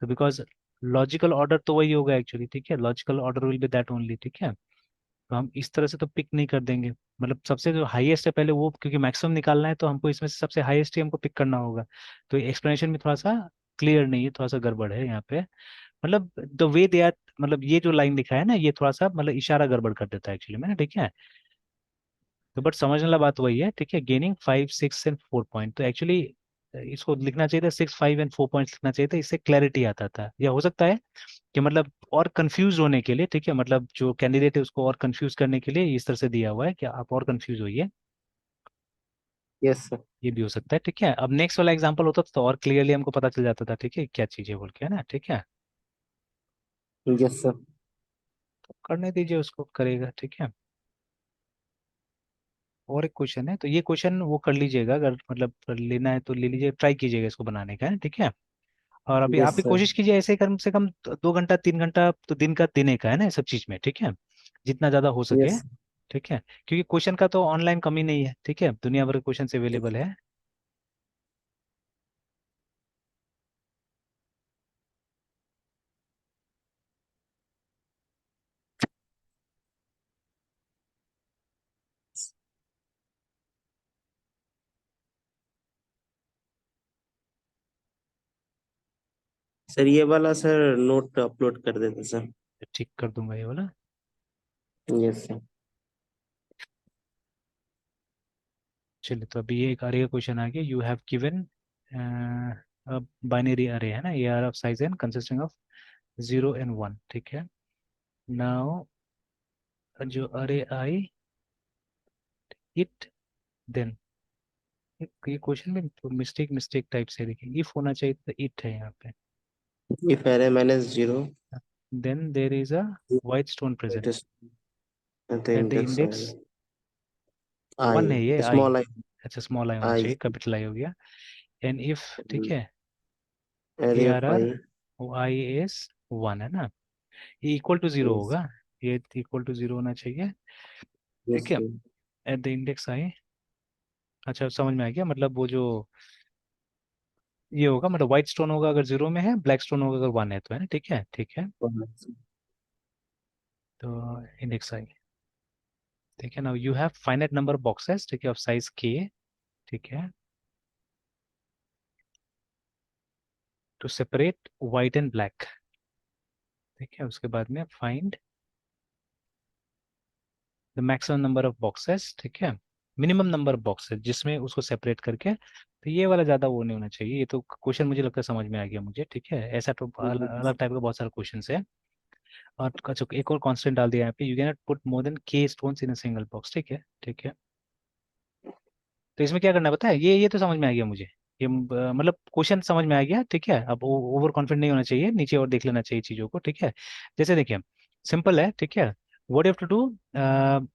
तो बिकॉज लॉजिकल ऑर्डर तो वही होगा एक्चुअली, ठीक है, logical order will be that only, ठीक है। तो हम इस तरह से तो पिक नहीं कर देंगे, मतलब सबसे जो हाईएस्ट है पहले वो, क्योंकि मैक्सिमम निकालना है तो हमको इसमें से सबसे हाईएस्ट ही हमको पिक करना होगा। तो एक्सप्लेनेशन में थोड़ा सा क्लियर नहीं है, थोड़ा सा गड़बड़ है यहाँ पे, मतलब द वे दे आर, मतलब ये जो लाइन लिखा है ना, ये थोड़ा सा मतलब इशारा गड़बड़ कर देता है एक्चुअली में ना, ठीक है। तो बट समझने वाला बात वही है, ठीक है, गेनिंग 5 6 एंड 4 पॉइंट, तो एक्चुअली इसको लिखना चाहिए था 6 5 एंड 4 पॉइंट्स लिखना चाहिए था, इससे क्लैरिटी आता था, या हो सकता है कि मतलब और कंफ्यूज होने के लिए, ठीक है, मतलब जो कैंडिडेट है उसको और कंफ्यूज करने के लिए इस तरह से दिया हुआ है कि आप और कंफ्यूज होइए, यस सर। ये भी हो सकता है, ठीक है। अब नेक्स्ट वाला एग्जांपल होता तो और क्लियरली हमको पता चल जाता था, ठीक है, क्या चीज़ है बोल के, है ना, ठीक है। Yes sir. करने दीजिए उसको, करेगा, ठीक है। और एक क्वेश्चन है, तो ये क्वेश्चन वो कर लीजिएगा, अगर मतलब लेना है तो ले लीजिए, ट्राई कीजिएगा इसको बनाने का, है ठीक है। और अभी आप यस भी सर। कोशिश कीजिए ऐसे ही कम से कम 2 घंटा 3 घंटा तो दिन का देने का, है ना, सब चीज में, ठीक है, जितना ज्यादा हो सके, यस। ठीक है, क्योंकि क्वेश्चन का तो ऑनलाइन कमी नहीं है, ठीक है, दुनिया भर के क्वेश्चन अवेलेबल है। सर ये वाला सर नोट अपलोड कर देते सर। ठीक कर दूंगा ये वाला। Yes sir. चलिए, तो अभी ये एक अरे का क्वेश्चन आ गया। You have given binary array है ना, a R of size N consisting of 0 and 1, ठीक है। नाउ जो अरे आई इट, देन ये क्वेश्चन में मिस्टेक मिस्टेक टाइप से देखिए, इफ होना चाहिए तो इट है यहाँ पे। If array minus 0 then there is a white stone it present is at the at the index index I 1 है, ये आई। small अच्छा, स्मॉल आई होना I चाहिए, कैपिटल आई हो गया। एंड इफ, ठीक है, A array R of R I। I is 1 है ना, ये इक्वल टू जीरो yes होगा, ये इक्वल टू जीरो होना चाहिए, yes ठीक है। sir। एट द इंडेक्स आई, अच्छा समझ में आ गया, मतलब वो जो ये होगा, मतलब व्हाइट स्टोन होगा अगर जीरो में है, ब्लैक स्टोन होगा अगर 1 है तो, है ना, ठीक है ठीक है। तो इंडेक्स आई, ठीक है ना, you have finite number boxes, ठीक है, ऑफ साइज के, ठीक है, to separate white and black, ठीक है। उसके बाद में find the maximum number of boxes, ठीक है, मिनिमम नंबर ऑफ बॉक्सेस जिसमें उसको सेपरेट करके। तो ये वाला ज्यादा वो नहीं होना चाहिए, ये तो क्वेश्चन मुझे लगता है समझ में आ गया मुझे, ठीक है। ऐसा तो अलग टाइप का बहुत सारा क्वेश्चन है। और अच्छा, एक और कांस्टेंट डाल दिया यहाँ पे, you can not put more than K stones in a single box, ठीक है ठीक है। तो इसमें क्या करना है पता है, ये तो समझ में आ गया मुझे, ये मतलब क्वेश्चन समझ में आ गया, ठीक है। अब ओवर कॉन्फिडेंट नहीं होना चाहिए, नीचे और देख लेना चाहिए चीजों को, ठीक है। जैसे देखिए, सिंपल है, ठीक है। What you have to do,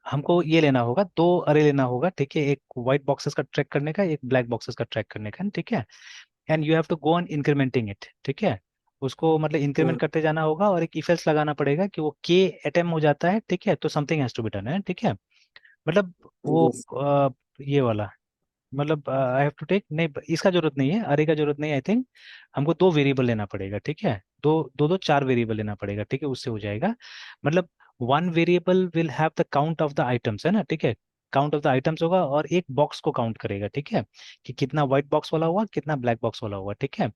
हमको ये लेना होगा, दो अरे लेना होगा, ठीक है, एक व्हाइट बॉक्सेस का ट्रैक करने का, एक ब्लैक बॉक्सेस का ट्रैक करने का, ठीक है। And you have to go on incrementing it, ठीक है। उसको मतलब इंक्रीमेंट करते जाना होगा, और एक इफ एल्स लगाना पड़ेगा कि वो के एटम हो जाता है, ठीक है, तो something has to be done है, ठीक है। मतलब वो yes ये वाला, मतलब आई हैव टू टेक, नहीं इसका जरूरत नहीं है, अरे का जरूरत नहीं है, आई थिंक। हमको दो वेरिएबल लेना पड़ेगा, ठीक है, दो चार वेरिएबल लेना पड़ेगा, ठीक है, उससे हो जाएगा। मतलब one variable will have the count of the items, है ना, ठीक है। काउंट ऑफ द आइटम्स होगा, और एक बॉक्स को काउंट करेगा, ठीक है, कि कितना व्हाइट बॉक्स वाला हुआ, कितना ब्लैक बॉक्स वाला हुआ, ठीक है।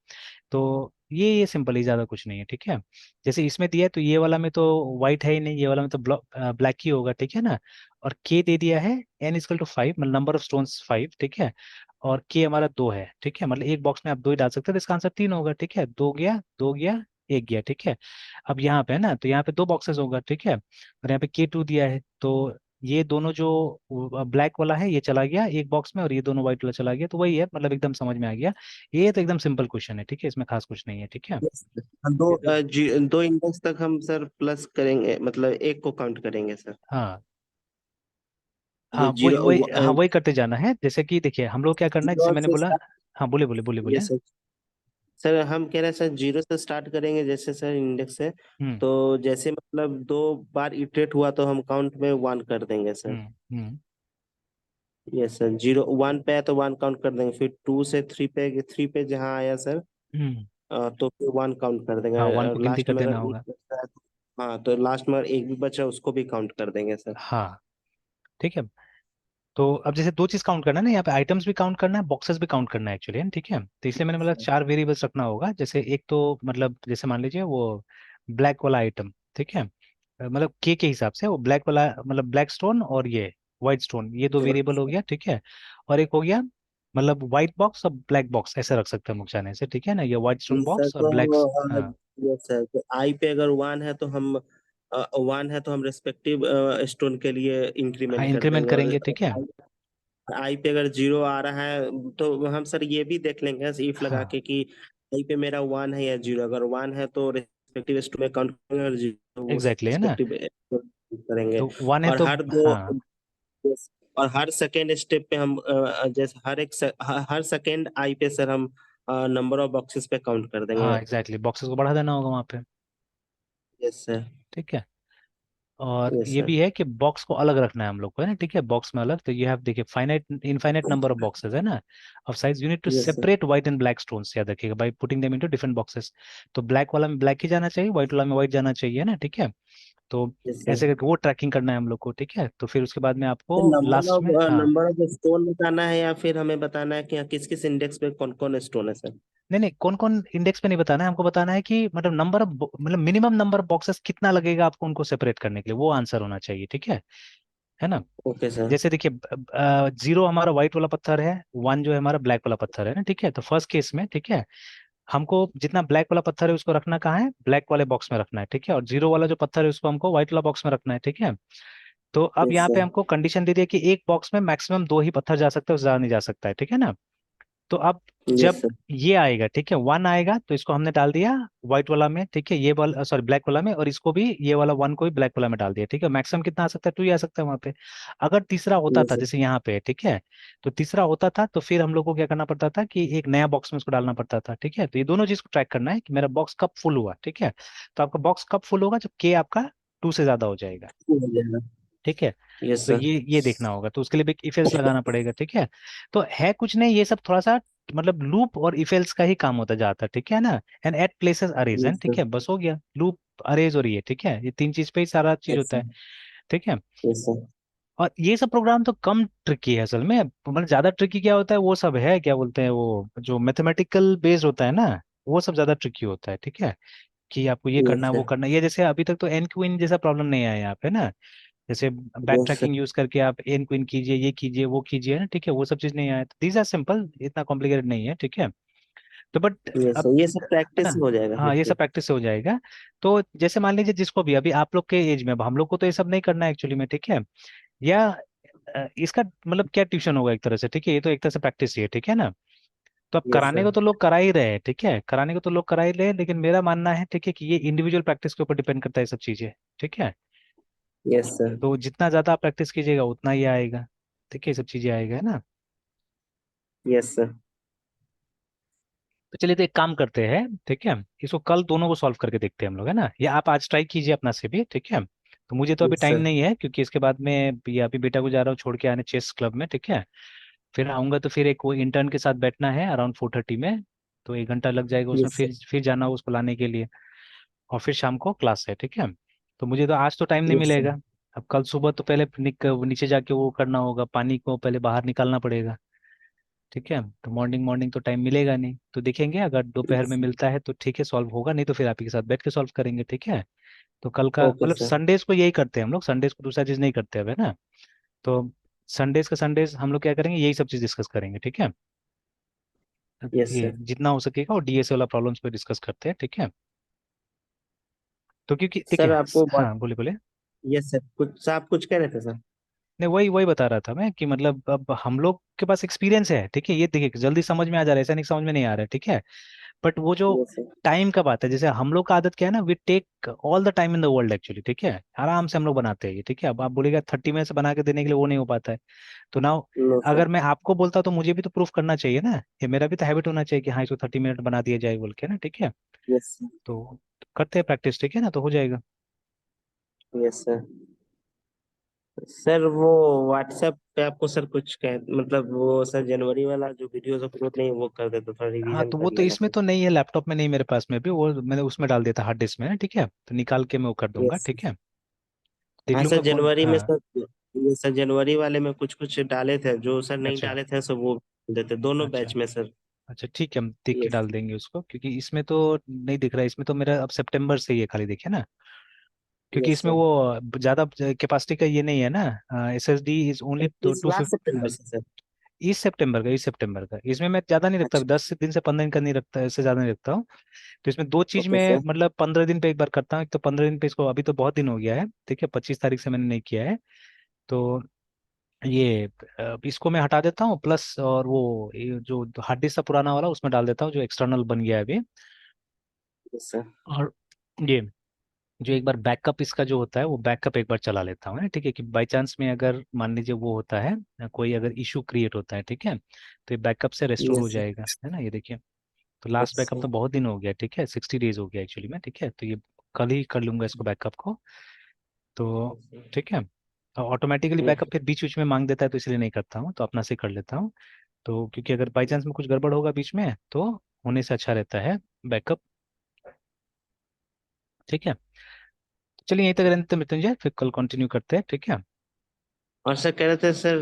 तो ये सिंपल ही, ज्यादा कुछ नहीं है, ठीक है। जैसे इसमें दिया है, तो ये वाला में तो व्हाइट है ही नहीं, ये वाला में तो ब्लैक ही होगा, ठीक है ना। और के दे दिया है n इजकल टू 5, मतलब नंबर ऑफ स्टोन्स 5, ठीक है। और के हमारा 2 है, ठीक है, मतलब एक बॉक्स में आप 2 ही डाल सकते हैं, तो इसका आंसर 3 होगा, ठीक है। 2 गया, 2 गया, 1 गया, ठीक है। अब यहाँ पे है ना, तो यहाँ पे 2 बॉक्सेस होगा, ठीक है, और यहाँ पे K2 दिया है, तो ये दोनों जो ब्लैक वाला है ये चला गया एक बॉक्स में, और ये दोनों व्हाइट वाला चला गया, तो वही है, मतलब एकदम समझ में आ गया। ये तो एकदम सिंपल क्वेश्चन है, ठीक है, इसमें खास कुछ नहीं है, ठीक है। yes sir। हम दो ये तो दो इंडेक्स तक हम सर प्लस करेंगे, मतलब एक को काउंट करेंगे सर। हाँ हाँ, जो वही जीरो वही, हाँ वही करते जाना है, जैसे कि देखिए हम लोग क्या करना है, जैसे जीरो मैंने से बोला। हाँ बोले बोले बोले बोले। Yes sir. सर हम कह रहे हैं सर जीरो से स्टार्ट करेंगे जैसे सर इंडेक्स से। हम्म तो जैसे मतलब दो बार इटरेट हुआ तो हम काउंट में वन कर देंगे सर। हम्म यस सर, जीरो वन पे है तो वन काउंट कर देंगे, फिर टू से थ्री पे जहाँ आया सर हम्म। तो फिर वन काउंट कर देंगे। हाँ, 1 को गिनती लास्ट कर में देना अगर एक होगा। बचा है हाँ तो लास्ट में अगर एक भी बचा है, उसको भी काउंट कर देंगे सर। हाँ, ठीक है। तो अब जैसे दो चीज काउंट करना है ना, यहाँ पे आइटम्स भी काउंट करना है, बॉक्सेस भी काउंट करना है एक्चुअली, ठीक है। तो इसलिए मैंने मतलब चार वेरिएबल्स रखना होगा, जैसे एक तो मतलब जैसे मान लीजिए वो ब्लैक वाला आइटम, ठीक है, मतलब के हिसाब से वो ब्लैक वाला, मतलब ब्लैक स्टोन और ये व्हाइट स्टोन, ये दो वेरिएबल हो गया, ठीक है। और एक हो गया मतलब व्हाइट बॉक्स और ब्लैक बॉक्स, ऐसे रख सकते हैं हम लोग चाहने से, ठीक है ना, ये white stone yes sir box और तो ब्लैक। हम हाँ यस सर, तो आई पे अगर वन है तो हम रेस्पेक्टिव स्टोन के लिए हाँ, इंक्रीमेंट कर इंक्रीमेंट देंगे। और करेंगे, ठीक है। आई पे अगर जीरो आ रहा है तो हम सर ये भी देख लेंगे इफ लगा हाँ के कि आई पे मेरा वन है या जीरो। अगर वन है तो रेस्पेक्टिव स्टोन में काउंट करेंगे, और जीरो वो एग्जैक्टली, है ना। रेस्पेक्टिव करेंगे। तो 1 है और तो हर दो हाँ yes, और हर सेकेंड स्टेप पे हम जैसे हर सेकेंड आई पे सर हम नंबर ऑफ बॉक्सेस पे काउंट कर देंगे। हाँ, एग्जैक्टली, बॉक्सेस को बढ़ा देना होगा वहाँ पे, यस सर। ठीक है। और यस ये सर। भी है कि बॉक्स को अलग रखना है हम लोग को, है ना, ठीक है, बॉक्स में अलग, तो ये हैव देखिए finite infinite number of boxes, है ना, of size, unit two yes sir. Separate white and black stones, याद रखिएगा, by putting them into different boxes. तो ब्लैक वाला में ब्लैक ही जाना चाहिए, व्हाइट वाला में व्हाइट जाना चाहिए, है ना, ठीक है। तो यस ऐसे सर। करके वो ट्रैकिंग करना है हम लोग को, ठीक है। तो फिर उसके बाद में आपको तो लास्ट में हाँ, नंबर ऑफ स्टोन बताना है या फिर हमें बताना है कि किस किस इंडेक्स पे कौन कौन स्टोन है सर। नहीं नहीं, कौन कौन इंडेक्स पे नहीं बताना है हमको, बताना है कि मतलब नंबर ऑफ, मतलब मिनिमम नंबर ऑफ बॉक्सेस कितना लगेगा आपको उनको सेपरेट करने के लिए, वो आंसर होना चाहिए, ठीक है ना। Okay sir. जैसे देखिए, 0 हमारा व्हाइट वाला पत्थर है, 1 जो है हमारा ब्लैक वाला पत्थर है ना, ठीक है। तो फर्स्ट केस में, ठीक है, हमको जितना ब्लैक वाला पत्थर है उसको रखना कहाँ है, ब्लैक वाले बॉक्स में रखना है, ठीक है। और 0 वाला जो पत्थर है उसको हमको व्हाइट वाला बॉक्स में रखना है, ठीक है। तो अब यस यहाँ पे सर। हमको कंडीशन दे दी है कि एक बॉक्स में मैक्सिमम 2 ही पत्थर जा सकते हैं, उससे ज्यादा नहीं जा सकता है, ठीक है ना। तो अब यस जब सर। ये आएगा, ठीक है, 1 आएगा तो इसको हमने डाल दिया व्हाइट वाला में, ठीक है, ये वाला सॉरी ब्लैक वाला में, और इसको भी ये वाला 1 को भी ब्लैक वाला में डाल दिया, ठीक है। मैक्सिमम कितना आ सकता है, 2 ही आ सकता है वहां पे। अगर तीसरा होता यस था सर। जैसे यहाँ पे, ठीक है, तो तीसरा होता था तो फिर हम लोग को क्या करना पड़ता था कि एक नया बॉक्स में उसको डालना पड़ता था, ठीक है। तो ये दोनों चीज को ट्रैक करना है कि मेरा बॉक्स कब फुल हुआ, ठीक है। तो आपका बॉक्स कब फुल होगा, जब के आपका 2 से ज्यादा हो जाएगा, हो जाएगा। ठीक है। यस तो सर। ये देखना होगा, तो उसके लिए भी एक इफ एल्स लगाना पड़ेगा, ठीक है। तो है कुछ नहीं, ये सब थोड़ा सा मतलब लूप और इफ एल्स का ही काम होता जाता है, ठीक है ना। एंड एट प्लेसेस अरेज है, यस ठीक सर। है, बस हो गया लूप, अरेज और ये, ठीक है, ये 3 चीज पे ही सारा चीज यस होता सर। है, ठीक है। Yes sir. और ये सब प्रोग्राम तो कम ट्रिकी है असल में, मतलब ज्यादा ट्रिकी क्या होता है, वो सब है क्या बोलते हैं वो जो मैथमेटिकल बेस्ड होता है ना, वो सब ज्यादा ट्रिकी होता है, ठीक है। कि आपको ये करना यस है वो सर। करना है, ये जैसे अभी तक तो एन क्वीन जैसा प्रॉब्लम नहीं आया यहाँ पे ना। जैसे back yes sir. Tracking use करके आप एन क्वीन कीजिए, ये कीजिए वो कीजिए ना, ठीक है, वो सब चीज नहीं आया, तो दीज आर सिंपल, इतना कॉम्प्लिकेटेड नहीं है, ठीक है। तो बट यस अब सर, ये सब है प्रैक्टिस ना, हो जाएगा फिर हाँ ये तो। सब प्रैक्टिस से हो जाएगा। तो जैसे मान लीजिए जिसको भी अभी आप लोग के एज में, अब हम लोग को तो ये सब नहीं करना है एक्चुअली में, ठीक है। या इसका मतलब क्या ट्यूशन होगा एक तरह से, ठीक है, ये तो एक तरह से प्रैक्टिस ही है, ठीक है ना। तो अब यस कराने सर। को तो लोग करा ही रहे हैं, ठीक है, कराने को तो लोग करा ही रहे हैं, लेकिन मेरा मानना है, ठीक है, कि ये इंडिविजुअल प्रैक्टिस के ऊपर डिपेंड करता है ये सब चीजें, ठीक है। Yes sir. तो जितना ज्यादा आप प्रैक्टिस कीजिएगा उतना ही आएगा, ठीक है, ये सब चीजें आएगा, है ना। Yes sir. तो चलिए, तो एक काम करते हैं, ठीक है, इसको कल दोनों को सॉल्व करके देखते हैं हम लोग, है ना, या आप आज ट्राई कीजिए अपना से भी, ठीक है। तो मुझे तो अभी यस टाइम सर। नहीं है क्योंकि इसके बाद में ये अभी बेटा को जा रहा हूँ छोड़ के आने चेस क्लब में, ठीक है। फिर आऊंगा तो फिर एक वो इंटर्न के साथ बैठना है अराउंड 4:30 में, तो 1 घंटा लग जाएगा उसमें, यस सर। फिर जाना होगा उसको लाने के लिए, और फिर शाम को क्लास है, ठीक है। तो मुझे तो आज तो टाइम नहीं यस सर। मिलेगा। अब कल सुबह तो पहले नीचे जाके वो करना होगा, पानी को पहले बाहर निकालना पड़ेगा, ठीक है। तो मॉर्निंग मॉर्निंग तो टाइम मिलेगा नहीं, तो देखेंगे अगर दोपहर यस में सर। मिलता है तो ठीक है सॉल्व होगा, नहीं तो फिर आप ही के साथ बैठ के सॉल्व करेंगे, ठीक है। तो कल का ओके मतलब सर। संडेज को यही करते हैं हम लोग, संडेज को दूसरा चीज नहीं करते अब, है ना। तो संडेज का संडेज हम लोग क्या करेंगे, यही सब चीज डिस्कस करेंगे, ठीक है। यस ये सर। जितना हो सकेगा और डीएसए वाला प्रॉब्लम्स पे डिस्कस करते हैं, ठीक है। तो क्योंकि सर देखिए, आपको बात। हाँ बोले बोले। यस सर, कुछ आप कुछ कह रहे थे सर। नहीं, वही वही बता रहा था मैं कि मतलब अब हम लोग के पास एक्सपीरियंस है, ठीक है, ये देखिए जल्दी समझ में आ जा रहा है, ऐसा नहीं कि समझ में नहीं आ रहा है, ठीक है। बट वो जो यस सर। टाइम का बात है, जैसे हम लोग का आदत क्या है ना, we take all the time in the world actually, ठीक है, आराम से हम लोग बनाते हैं ये, ठीक है। अब आप बोलेगा 30 मिनट से बना के देने के लिए, वो नहीं हो पाता है। तो नाउ नो सर। अगर मैं आपको बोलता तो मुझे भी तो प्रूफ करना चाहिए ना, ये मेरा भी तो हैबिट होना चाहिए कि हाँ इसको 30 मिनट बना दिया जाए बोल के ना, ठीक है। Yes sir. तो करते हैं प्रैक्टिस, ठीक है ना, तो हो जाएगा। Yes sir. सर वो व्हाट्सएप पे आपको सर कुछ कह मतलब वो सर जनवरी वाला जो वीडियोस अपलोड नहीं वो कर देता, थोड़ा हाँ रिवीजन तो वो कर तो लेना इसमें सर। तो नहीं है, लैपटॉप में नहीं, मेरे पास में भी वो मैंने उसमें डाल दिया था हार्ड डिस्क में ना, ठीक है, तो निकाल के मैं वो कर दूंगा, यस ठीक सर। है। देख हाँ सर लूंगा कौन, जनवरी में हाँ। सर, ये सर जनवरी वाले में कुछ कुछ डाले थे, जो सर नहीं अच्छा डाले थे सर वो देते दोनों अच्छा बैच में सर। अच्छा, ठीक है, हम देख के यस। डाल देंगे उसको, क्योंकि इसमें तो नहीं दिख रहा है, इसमें तो मेरा अब सितंबर से ही है खाली, देखिए ना। क्योंकि यस इसमें सर। वो ज्यादा कैपेसिटी का ये नहीं है ना, SSD इज ओनली टू इस टू लास्ट फिफ्टी। सितंबर से सर। इस सितंबर का इसमें मैं ज्यादा नहीं रखता, अच्छा। 10 दिन से 15 दिन का नहीं रखता, इससे ज्यादा नहीं रखता हूँ। तो इसमें दो चीज ओके में सर। मतलब 15 दिन पे एक बार करता हूँ, एक तो 15 दिन पे इसको, अभी तो बहुत दिन हो गया है, ठीक है, 25 तारीख से मैंने नहीं किया है। तो ये इसको मैं हटा देता हूँ, प्लस और वो ये जो हार्ड डिस्क था पुराना वाला उसमें डाल देता हूँ, जो एक्सटर्नल बन गया है अभी। Yes sir. और ये जो एक बार बैकअप इसका जो होता है वो बैकअप एक बार चला लेता हूँ ना, ठीक है, कि बाई चांस में अगर मान लीजिए वो होता है, कोई अगर इशू क्रिएट होता है, ठीक है, तो ये बैकअप से रेस्टोर हो यस सर। जाएगा, है ना, ये देखिए। तो लास्ट यस बैकअप सर। तो बहुत दिन हो गया, ठीक है, 60 डेज हो गया एक्चुअली में, ठीक है, तो ये कल ही कर लूंगा इसको बैकअप को, तो ठीक है। ऑटोमेटिकली बैकअप फिर बीच बीच में मांग देता है, तो इसलिए नहीं करता हूँ, तो अपना से कर लेता हूँ। तो क्योंकि अगर बाई चांस में कुछ गड़बड़ होगा बीच में तो होने से अच्छा रहता है बैकअप, ठीक है। चलिए यहीं तक रहते हैं मृत्युंजय, फिर कल कंटिन्यू करते हैं, ठीक है। और सर कह रहे थे सर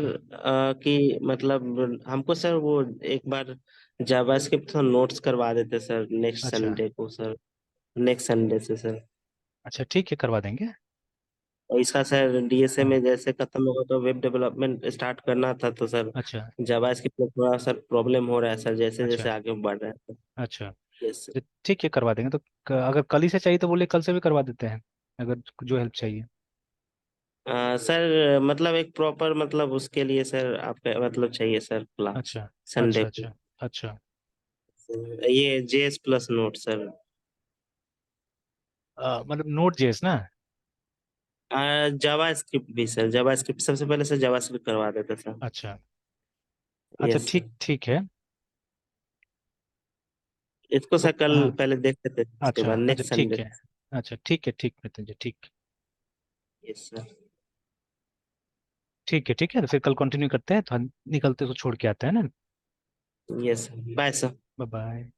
कि मतलब हमको सर वो एक बार जावास्क्रिप्ट थोड़ा नोट्स करवा देते सर नेक्स्ट अच्छा। संडे को सर, नेक्स्ट संडे से सर। अच्छा ठीक है, करवा देंगे। और इसका सर डीएसए हाँ। में जैसे खत्म होगा तो वेब डेवलपमेंट स्टार्ट करना था तो सर अच्छा। जावास्क्रिप्ट में थोड़ा सर प्रॉब्लम हो रहा है सर, जैसे अच्छा। जैसे आगे बढ़ रहा है। अच्छा। Yes sir. तो ठीक है, करवा देंगे। तो अगर कल ही से चाहिए तो बोले, कल से भी करवा देते हैं, अगर जो हेल्प चाहिए। सर मतलब एक प्रॉपर मतलब उसके लिए सर आपका मतलब चाहिए सर क्लास अच्छा। संडे अच्छा। को। अच्छा। अच्छा। ये जेएस प्लस नोट सर। मतलब नोट जेएस ना? जावा स्क्रिप्ट भी सर, जावा स्क्रिप्ट सबसे पहले सर जावा स्क्रिप्ट करवा देते सर। अच्छा। अच्छा यस ठीक, सर। ठीक है। इसको तो सर कल हाँ। पहले देख लेते हैं उसके अच्छा। बाद अच्छा नेक्स्ट ठीक संडे। है। अच्छा ठीक है, ठीक मृत्युंजय, ठीक। Yes sir. ठीक है, ठीक है, तो फिर कल कंटिन्यू करते हैं, तो हम निकलते तो छोड़ के आते हैं ना। Yes sir, bye sir. Bye bye.